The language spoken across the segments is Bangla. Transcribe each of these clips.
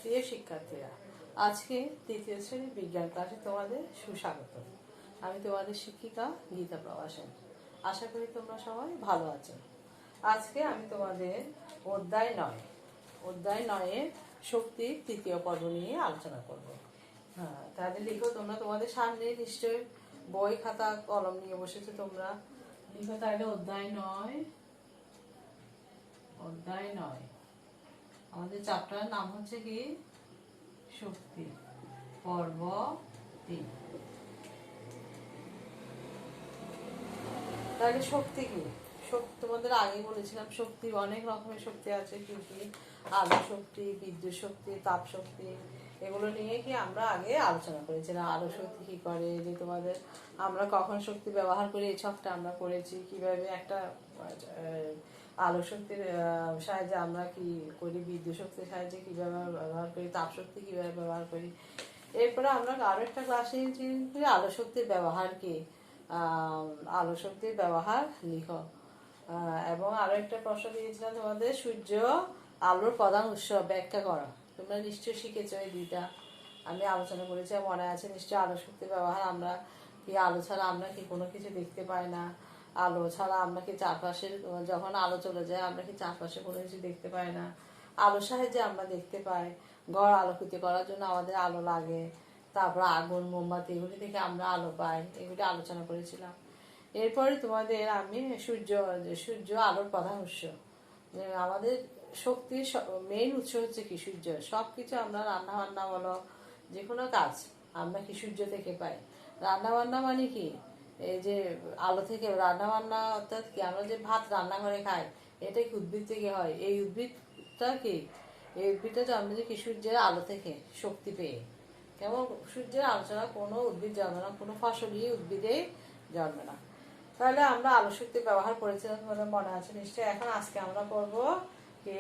প্রিয় শিক্ষার্থীরা, আজকে তৃতীয় শ্রেণীর বিজ্ঞান ক্লাসে তোমাদের সুস্বাগত। আমি তোমাদের শিক্ষিকা গীতা প্রবাসন। আশা করি তোমরা সবাই ভালো আছো। আজকে আমি তোমাদের অধ্যায় 9 শক্তির তৃতীয় পর্ব নিয়ে আলোচনা করব। হ্যাঁ, তাহলে লিখো তোমরা তোমাদের সামনে নিশ্চয়ই বই খাতা কলম নিয়ে বসেছো। তোমরা লিখো তাহলে অধ্যায় 9। আমাদের চ্যাপ্টার নাম হচ্ছে কি শক্তি, পর্ব 3। তাহলে শক্তি কি? তোমাদের আগে বলেছিলাম শক্তির অনেক রকমের শক্তি আছে। কি কি? আলো শক্তি, বিদ্যুৎ শক্তি, তাপ শক্তি, এগুলো নিয়ে কি আমরা আগে আলোচনা করেছিলাম। আলো শক্তি কি করে, যে তোমাদের আমরা কখন শক্তি ব্যবহার করি এই ছকটা আমরা করেছি। কিভাবে একটা আলো শক্তির সাহায্যে আমরা কি করি, বিদ্যুৎ শক্তির সাহায্যে কীভাবে ব্যবহার করি, তাপ শক্তি কীভাবে ব্যবহার করি। এরপরে আমরা আরও একটা ক্লাসে আলো শক্তির ব্যবহার কি, আলো শক্তির ব্যবহার লিখো। এবং আরও একটা প্রশ্ন দিয়েছিলাম তোমাদের, সূর্য আলোর প্রধান উৎস ব্যাখ্যা করো। তোমরা নিশ্চয়ই শিখেছো এই দুইটা, আমি আলোচনা করেছি, মনে আছে নিশ্চয়ই। আলো শক্তির ব্যবহার আমরা কি, আলো ছাড়া আমরা কি কোনো কিছু দেখতে পাই না। আলো ছাড়া আমরা কি চারপাশের, যখন আলো চলে যায় আমরা কি চারপাশে কোনো কিছু দেখতে পাই না। আলোর সাহায্যে আমরা দেখতে পাই। ঘর আলোকিত করার জন্য আমাদের আলো লাগে। তারপর আগুন, মোমবাতি, এগুলি থেকে আমরা আলো পাই। এগুলি আলোচনা করেছিলাম। এরপরে তোমাদের আমি সূর্য আলোর প্রধান উৎস। আমাদের শক্তির মেইন উৎস হচ্ছে কি সূর্য। সব কিছু আমরা রান্না বান্না বলো, যে কোনো কাজ আমরা কি সূর্য থেকে পাই। রান্না বান্না মানে কি, এই যে আলো থেকে রান্না বান্না, অর্থাৎ কি আমরা যে ভাত রান্না করে খাই, এটা কি উদ্ভিদ থেকে হয়। এই উদ্ভিদটা কি, এই উদ্ভিদটা জন্মে কি সূর্যের আলো থেকে শক্তি পেয়ে। কেমন? সূর্যের আলো ছাড়া কোনো উদ্ভিদ জন্মে না, কোনো ফসলই উদ্ভিদেই জন্মে না। তাহলে আমরা আলো শক্তি ব্যবহার করেছিলাম, তোমাদের মনে আছে নিশ্চয়ই। এখন আজকে আমরা করবো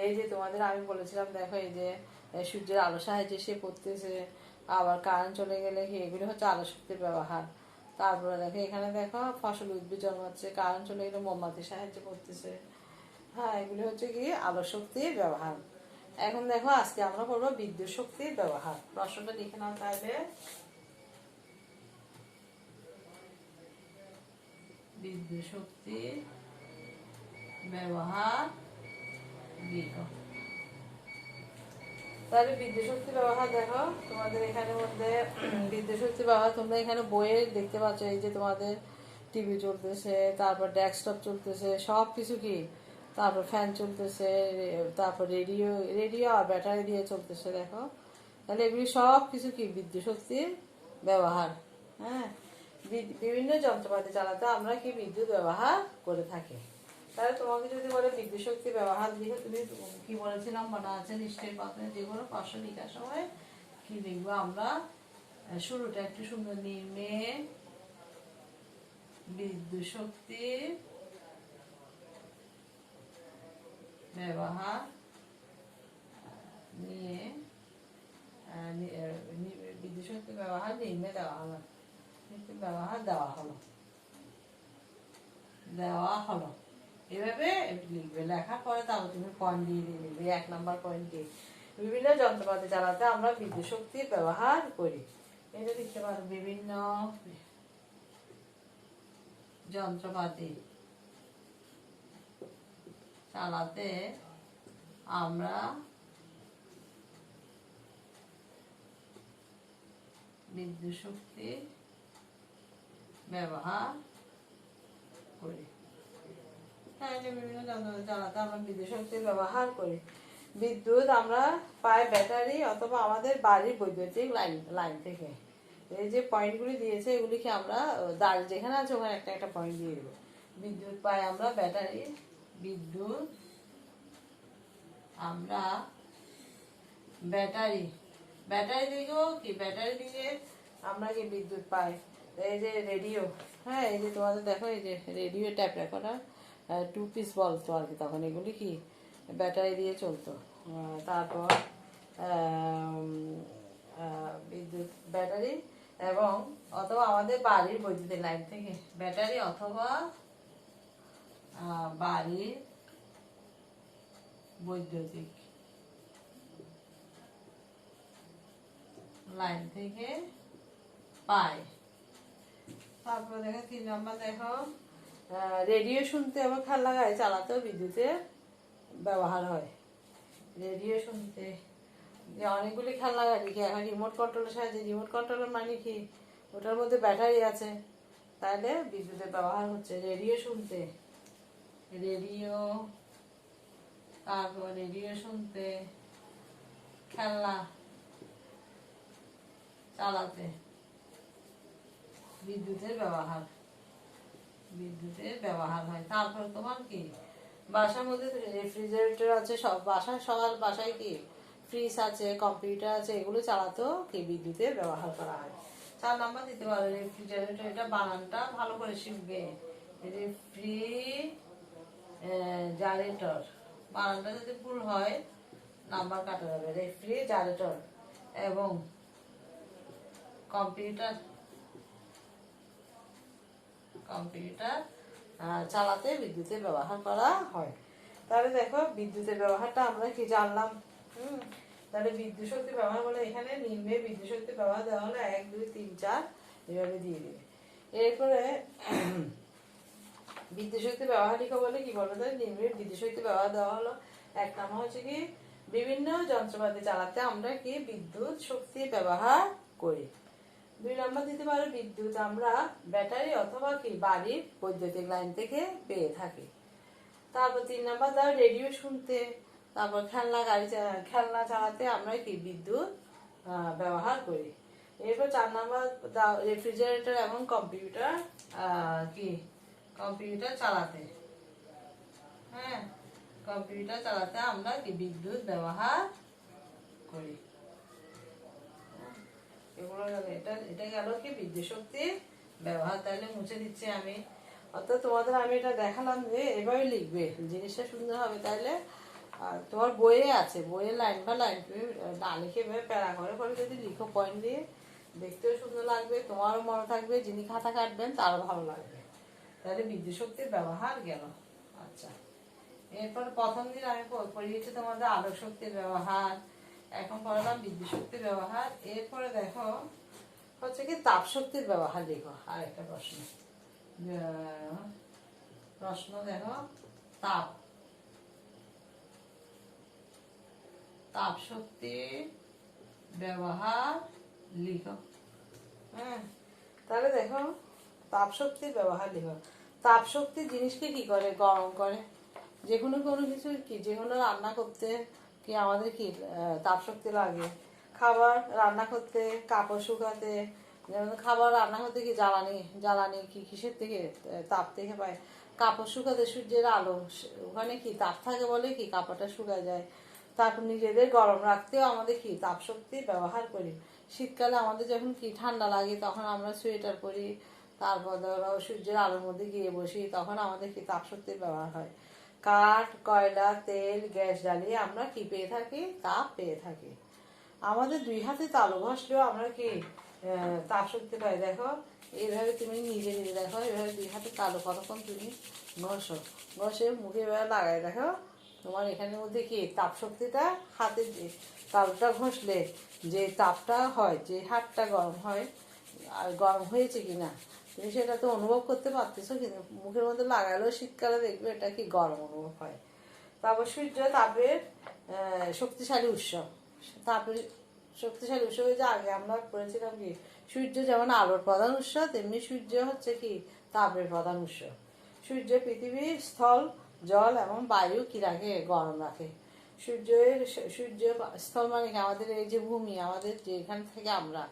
এই যে তোমাদের আমি বলেছিলাম, দেখো এই যে সূর্যের আলো সাহায্যে সে পড়তেছে, আবার কারেন্ট চলে গেলে কি, এগুলো হচ্ছে আলো শক্তির ব্যবহার। তারপরে দেখো এখানে দেখো ফসল উদ্ভিদ জন্মাচ্ছে, কারেন্ট চলে গেলে মোমবাতির সাহায্যে পড়তেছে। হ্যাঁ, এগুলি হচ্ছে কি আলো শক্তির ব্যবহার। এখন দেখো আজকে আমরা করবো বিদ্যুৎ শক্তির ব্যবহার। প্রশ্নটা লিখে নাও তাহলে, বিদ্যুৎ শক্তির ব্যবহার লিখো। তাহলে বিদ্যুৎ শক্তি ব্যবহার দেখো তোমাদের এখানে মধ্যে বিদ্যুৎ শক্তি ব্যবহার তোমরা এখানে বইয়ে দেখতে পাচ্ছ। এই যে তোমাদের টিভি চলতেছে, তারপর ডেস্কটপ চলতেছে, সব কিছু কি, তারপর ফ্যান চলতেছে, তারপর রেডিও আর ব্যাটারি দিয়ে চলতেছে। দেখো তাহলে এগুলি সব কিছু কি বিদ্যুৎ শক্তির ব্যবহার। হ্যাঁ, বিভিন্ন যন্ত্রপাতি চালাতে আমরা কি বিদ্যুৎ ব্যবহার করে থাকি। তাহলে তোমাকে যদি বলে বিদ্যুৎ শক্তি ব্যবহার লিখে, তুমি কি বলেছিলাম মনে আছে নিশ্চয়ই। পাবে যে কোনো প্রশ্ন লেখার সময় কি লিখবো আমরা, শুরুটা একটু সুন্দর, নিম্নে বিদ্যুৎ শক্তি ব্যবহার নিয়ে, বিদ্যুৎ শক্তি ব্যবহার নিম্নে দেওয়া হলো, দেওয়া হলো এভাবে লিখবে। লেখার পরে তারপর তুমি পয়েন্ট দিয়ে লিখবে। 1 নম্বর পয়েন্ট কি, বিভিন্ন যন্ত্রপাতি চালাতে আমরা বিদ্যুৎ শক্তির ব্যবহার করি। এটা লিখতে পারো, বিভিন্ন যন্ত্রপাতি চালাতে আমরা বিদ্যুৎ শক্তি ব্যবহার করি। বিভিন্ন যন্ত্রপাতি চালাতে আমরা বিদ্যুৎ শক্তি ব্যবহার করি। বিদ্যুৎ আমরা পাই ব্যাটারি অথবা আমাদের বাড়ির বৈদ্যুতিক লাইন থেকে। এই যে পয়েন্টগুলি দিয়েছে এগুলিকে আমরা যেখানে আছে ওখানে একটা একটা পয়েন্ট দিয়ে দেবো। বিদ্যুৎ পাই আমরা বিদ্যুৎ আমরা ব্যাটারি দিকেও কি, ব্যাটারি দিকে আমরা কি বিদ্যুৎ পাই। এই যে রেডিও, হ্যাঁ এই যে তোমাদের দেখো এই যে রেডিও ট্যাপ রেকর্ডার 2 পিস বলতো আর কি, তখন এগুলি কি ব্যাটারি দিয়ে চলতো। তারপর বিদ্যুৎ ব্যাটারি এবং অথবা আমাদের বাড়ির বৈদ্যুতিক লাইন থেকে, ব্যাটারি অথবা বাড়ির বৈদ্যুতিক লাইন থেকে পায়। তারপর দেখো 3 নম্বর, দেখো রেডিও শুনতে এবং খেলনা গাড়ি চালাতেও বিদ্যুতের ব্যবহার হয়। রেডিও শুনতে, যে অনেকগুলি খেলনা গাড়ি কি এখন রিমোট কন্ট্রোলের সাহায্যে, রিমোট কন্ট্রোলার মানে কি ওটার মধ্যে ব্যাটারি আছে, তাহলে বিদ্যুতের ব্যবহার হচ্ছে। রেডিও শুনতে, রেডিও, তারপর রেডিও শুনতে, খেলনা চালাতে বিদ্যুতের ব্যবহার, বিদ্যুতের ব্যবহার হয়। তারপর তোমার কি বাসার মধ্যে রেফ্রিজারেটর আছে, সব বাসায়, সবার বাসায় কি ফ্রিজ আছে, কম্পিউটার আছে, এগুলো চালাতেও কি বিদ্যুতের ব্যবহার করা হয়। 4 নম্বর দিতে পারো রেফ্রিজারেটর, এটা বানানটা ভালো করে শিখবে। রেফ্রিজারেটর, বানানটা যদি ভুল হয় নাম্বার কাটা যাবে। রেফ্রিজারেটর এবং কম্পিউটার, কম্পিউটার চালাতে বিদ্যুতের ব্যবহার করা হয়। তাহলে দেখো বিদ্যুতের ব্যবহারটা আমরা কি জানলাম। তাহলে বিদ্যুৎ শক্তি ব্যবহার বলে এখানে নিম্নে বিদ্যুৎ শক্তি ব্যবহার দেওয়া হলো 1 2 3 4 এভাবে দিয়ে দিবে। এরপরে বিদ্যুৎ শক্তি ব্যবহার লিখো বলে কি বলবো, তাহলে নিম্নে বিদ্যুৎ শক্তি ব্যবহার দেওয়া হলো। 1 নম্বর হচ্ছে কি বিভিন্ন যন্ত্রপাতি চালাতে আমরা কি বিদ্যুৎ শক্তি ব্যবহার করি। 2 নম্বর দিতে পারো বিদ্যুৎ আমরা ব্যাটারি অথবা কি বাড়ির বৈদ্যুতিক লাইন থেকে পেয়ে থাকি। তারপর 3 নম্বর দাও রেডিও শুনতে, তারপর খেলনা চালাতে আমরা কি বিদ্যুৎ ব্যবহার করি। এরপর 4 নম্বর দাও রেফ্রিজারেটর এবং কম্পিউটার কি কম্পিউটার চালাতে, হ্যাঁ কম্পিউটার চালাতে আমরা কি বিদ্যুৎ ব্যবহার করি। এগুলো এটা গেল কি বিদ্যুৎ শক্তির ব্যবহার। তাহলে মুছে দিচ্ছি আমি। অর্থাৎ তোমাদের আমি এটা দেখালাম যে এভাবে লিখবে, জিনিসটা সুন্দর হবে। তাহলে তোমার বইয়ে আছে, বইয়ে লাইন বা লাইন তুমি না লিখে এভাবে প্যারা করে করে যদি লিখো পয়েন্ট দিয়ে, দেখতেও সুন্দর লাগবে, তোমারও মনে থাকবে, যিনি খাতা কাটবেন তারও ভালো লাগবে। তাহলে বিদ্যুৎ শক্তির ব্যবহার গেল। আচ্ছা, এরপর প্রথম দিন আমি পড়িয়েছি তোমাদের আলোক শক্তির ব্যবহার, এখন পড়ালাম বিদ্যুৎ শক্তির ব্যবহার। এরপরে দেখো হচ্ছে কি তাপ শক্তির ব্যবহার লিখো। আর একটা প্রশ্ন, প্রশ্ন দেখো তাপ, তাপ শক্তির ব্যবহার লিখো। হ্যাঁ, তাহলে দেখো তাপ শক্তির ব্যবহার লিখো। তাপ শক্তি জিনিসকে কি করে, গরম করে। যে কোনো কিছু কি, যে কোনো রান্না করতে কি আমাদের কি তাপ শক্তি লাগে। খাবার রান্না করতে, কাপড় শুকাতে, যেমন খাবার রান্না করতে কি জ্বালানি কি কিসের থেকে, তাপ থেকে পায়। কাপড় শুকাতে সূর্যের আলো, ওখানে কি তাপ থাকে বলে কি কাপড়টা শুকায় যায়। তারপর নিজেদের গরম রাখতেও আমাদের কি তাপ শক্তি ব্যবহার করি। শীতকালে আমাদের যখন কি ঠান্ডা লাগে তখন আমরা সোয়েটার পরি, তারপর ধরো সূর্যের আলোর মধ্যে গিয়ে বসি, তখন আমাদের কি তাপ শক্তির ব্যবহার হয়। কাঠ, কয়লা, তেল, গ্যাস জ্বালিয়ে আমরা কি পেয়ে থাকি, তাপ পেয়ে থাকি। আমাদের 2 হাতে তালু ঘষলেও আমরা কি তাপ শক্তি পাই। দেখো এইভাবে তুমি নিজে নিজে দেখো, এভাবে 2 হাতে তালু কতক্ষণ তুমি ঘষো, ঘষে মুখে এভাবে লাগাই দেখো, তোমার এখানের মধ্যে কি তাপ শক্তিটা, হাতে তালুটা ঘষলে যে তাপটা হয়, যে হাতটা গরম হয়, আর গরম হয়েছে কিনা তুমি সেটা তো অনুভব করতে পারতেছো, কিন্তু মুখের মধ্যে লাগালেও শীতকালে দেখবে এটা কি গরম অনুভব হয়। তারপর সূর্য তাপের শক্তিশালী উৎস। তাপের শক্তিশালী উৎস যে আগে আমরা পড়েছিলাম কি সূর্য যেমন আলোর প্রধান উৎস, তেমনি সূর্য হচ্ছে কি তাপের প্রধান উৎস। সূর্য পৃথিবীর স্থল, জল এবং বায়ু কি রাখে, গরম রাখে। সূর্য স্থল মানে কি আমাদের এই যে ভূমি, আমাদের যেখান থেকে আমরা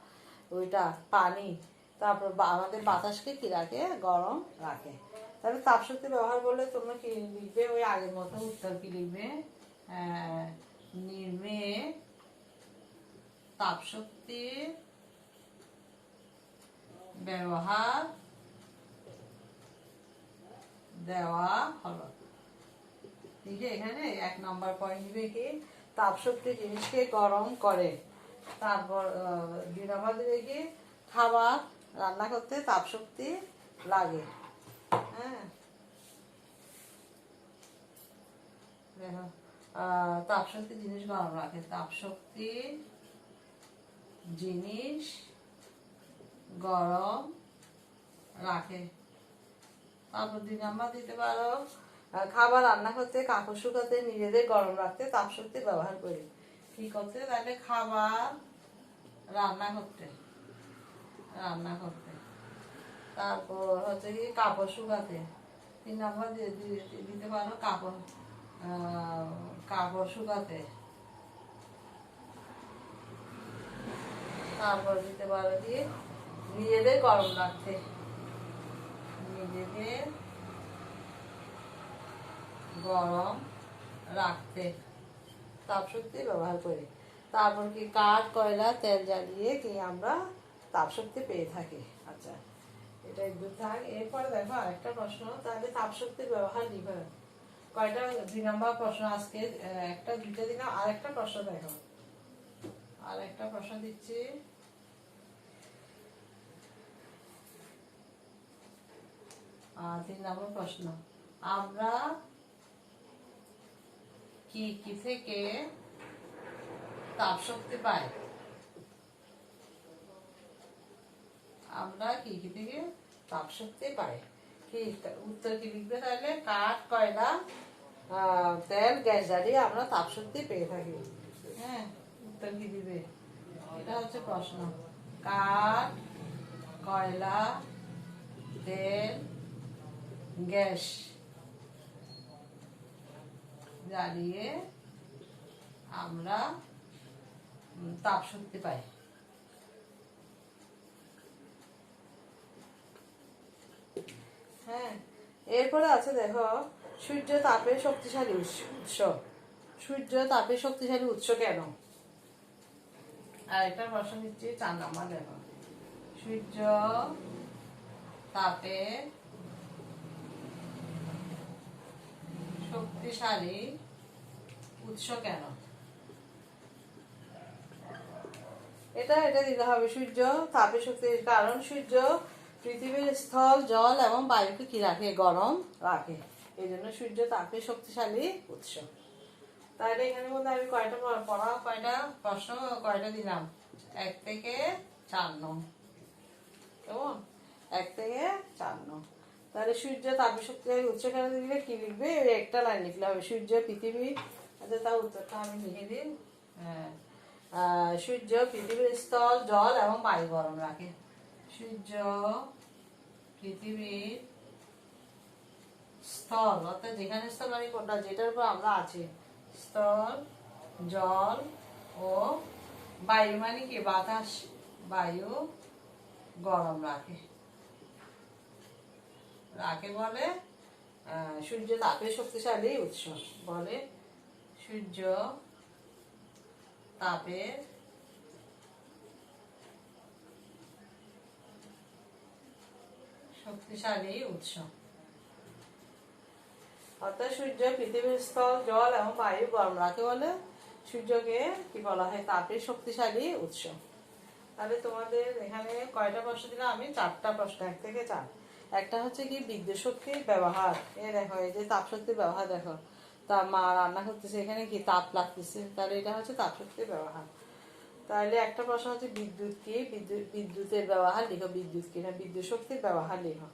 ওইটা পানি, তারপর আমাদের বাতাসকে কি রাখে, গরম রাখে। তাহলে তাপ শক্তি ব্যবহার করলে তোমরা কি লিখবে, ওই আগের মতো উত্তর কি লিখবে, নিম্নে তাপ শক্তির ব্যবহার দেওয়া হলো। ঠিক আছে, এখানে 1 নম্বর পয়েন্ট দিবে কি তাপ শক্তি জিনিসকে গরম করে। তারপর 2 নম্বর দিবে কি খাবার রান্না করতে তাপ শক্তি লাগে। হ্যাঁ, দেখো তাপ শক্তি জিনিস গরম রাখে, তাপ শক্তি জিনিস গরম রাখে। তারপর 2 নাম্বার দিতে পারো, খাবার রান্না করতে, কাপড় শুকাতে, নিজেদের গরম রাখতে তাপশক্তি ব্যবহার করি। কি করতে? তাহলে খাবার রান্না করতে, তারপর হচ্ছে কি কাপড় শুকাতে। 3 নাম্বার দিতে পারো কাপড় শুকাতে। তারপর দিতে পারো কি নিজেদের গরম রাখতে, নিজেদের গরম রাখতে তাপশক্তি ব্যবহার করি। তারপর কি কাঠ, কয়লা, তেল জ্বালিয়ে কি আমরা তাপশক্তি পেয়ে থাকি। আচ্ছা, এটা একটু থাক। এরপরে দেখো আরেকটা প্রশ্ন, তাহলে তাপশক্তির ব্যবহার লিখো। কয়টা? 2 নম্বর প্রশ্ন আজকে একটা 2টা দিলাম। আরেকটা প্রশ্ন দেখো, আরেকটা প্রশ্ন দিচ্ছি। 3 নম্বর প্রশ্ন, আমরা কি কি থেকে তাপশক্তি পাই? আমরা কি কি থেকে তাপশক্তি পাই? কি উত্তর কি লিখবে? তাহলে কাঠ, কয়লা, তেল, গ্যাস জ্বালিয়ে আমরা তাপশক্তি পেয়ে থাকি। হ্যাঁ, উত্তর কি দিবে? এটা হচ্ছে প্রশ্ন। কাঠ, কয়লা, তেল, গ্যাস জ্বালিয়ে আমরা তাপশক্তি পাই। হ্যাঁ, এরপরে আছে দেখো সূর্য তাপের শক্তিশালী উৎস। সূর্য তাপের শক্তিশালী উৎস কেন? আর একটা প্রশ্ন দিচ্ছি 4 নাম্বার দেখো, সূর্য তাপের শক্তিশালী উৎস কেন? এটা দিতে হবে। সূর্য তাপের শক্তি, কারণ সূর্য পৃথিবীর স্থল, জল এবং বায়ুকে কি রাখে? গরম রাখে। এই জন্য সূর্য তাপের শক্তিশালী উৎস। তাহলে এখানে মধ্যে আমি কয়টা প্রশ্ন কয়টা দিলাম? 1 থেকে 4 নং। কেমন? 1 থেকে 4 নং। তাহলে সূর্য তাপের শক্তিশালী উৎস কেন দিলে কি লিখবে? একটা লাইন লিখলে হবে, সূর্য পৃথিবী। আচ্ছা, তার উত্তরটা আমি লিখে দিই। হ্যাঁ, সূর্য পৃথিবীর স্থল, জল এবং বায়ু গরম রাখে। সূর্য পৃথিবীর স্থল, অর্থাৎ যেখানে স্থল মানে কোনটা, যেটার উপর আমরা আছি, স্থল, জল ও বায়ু মানে কি? বাতাস, বায়ু গরম রাখে বলে সূর্য তাপের শক্তিশালী উৎস। বলে সূর্য তাপের শক্তিশালী উৎস। অর্থাৎ সূর্য পৃথিবীর স্থল, জল এবং বায়ু গরম রাখে বলে সূর্যকে কি বলা হয়? তাপের শক্তিশালী উৎস। তাহলে তোমাদের এখানে কয়টা প্রশ্ন দিলাম আমি? 4টা প্রশ্ন, 1 থেকে 4। একটা হচ্ছে কি বিদ্যুৎ শক্তির ব্যবহার। দেখো এই যে তাপ শক্তির ব্যবহার দেখো, তা মা রান্না করতেছে, এখানে কি তাপ লাগতেছে, তাহলে এটা হচ্ছে তাপ শক্তির ব্যবহার। তাহলে একটা প্রশ্ন হচ্ছে বিদ্যুৎ কি? বিদ্যুতের ব্যবহার লিখো। বিদ্যুৎ কি না, বিদ্যুৎ শক্তির ব্যবহার লিখো।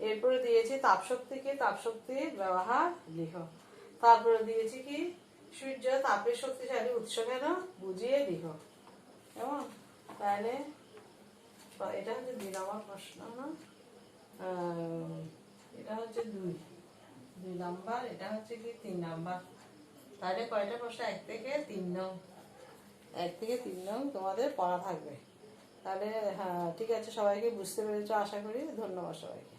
এরপরে দিয়েছি তাপ শক্তিকে, তাপ শক্তির ব্যবহার লিখো। তারপরে দিয়েছি কি সূর্য তাপের শক্তিশালী উৎস কেন, বুঝিয়ে লিখো। কেমন? তাহলে এটা হচ্ছে 2 নম্বর প্রশ্ন না, এটা হচ্ছে 2 নাম্বার, এটা হচ্ছে কি 3 নাম্বার। তাহলে কয়টা প্রশ্ন? 1 থেকে 3 নং। 1 থেকে 3 নং তোমাদের পড়া থাকবে। তাহলে হ্যাঁ, ঠিক আছে, সবাইকে বুঝতে পেরেছো আশা করি। ধন্যবাদ সবাইকে।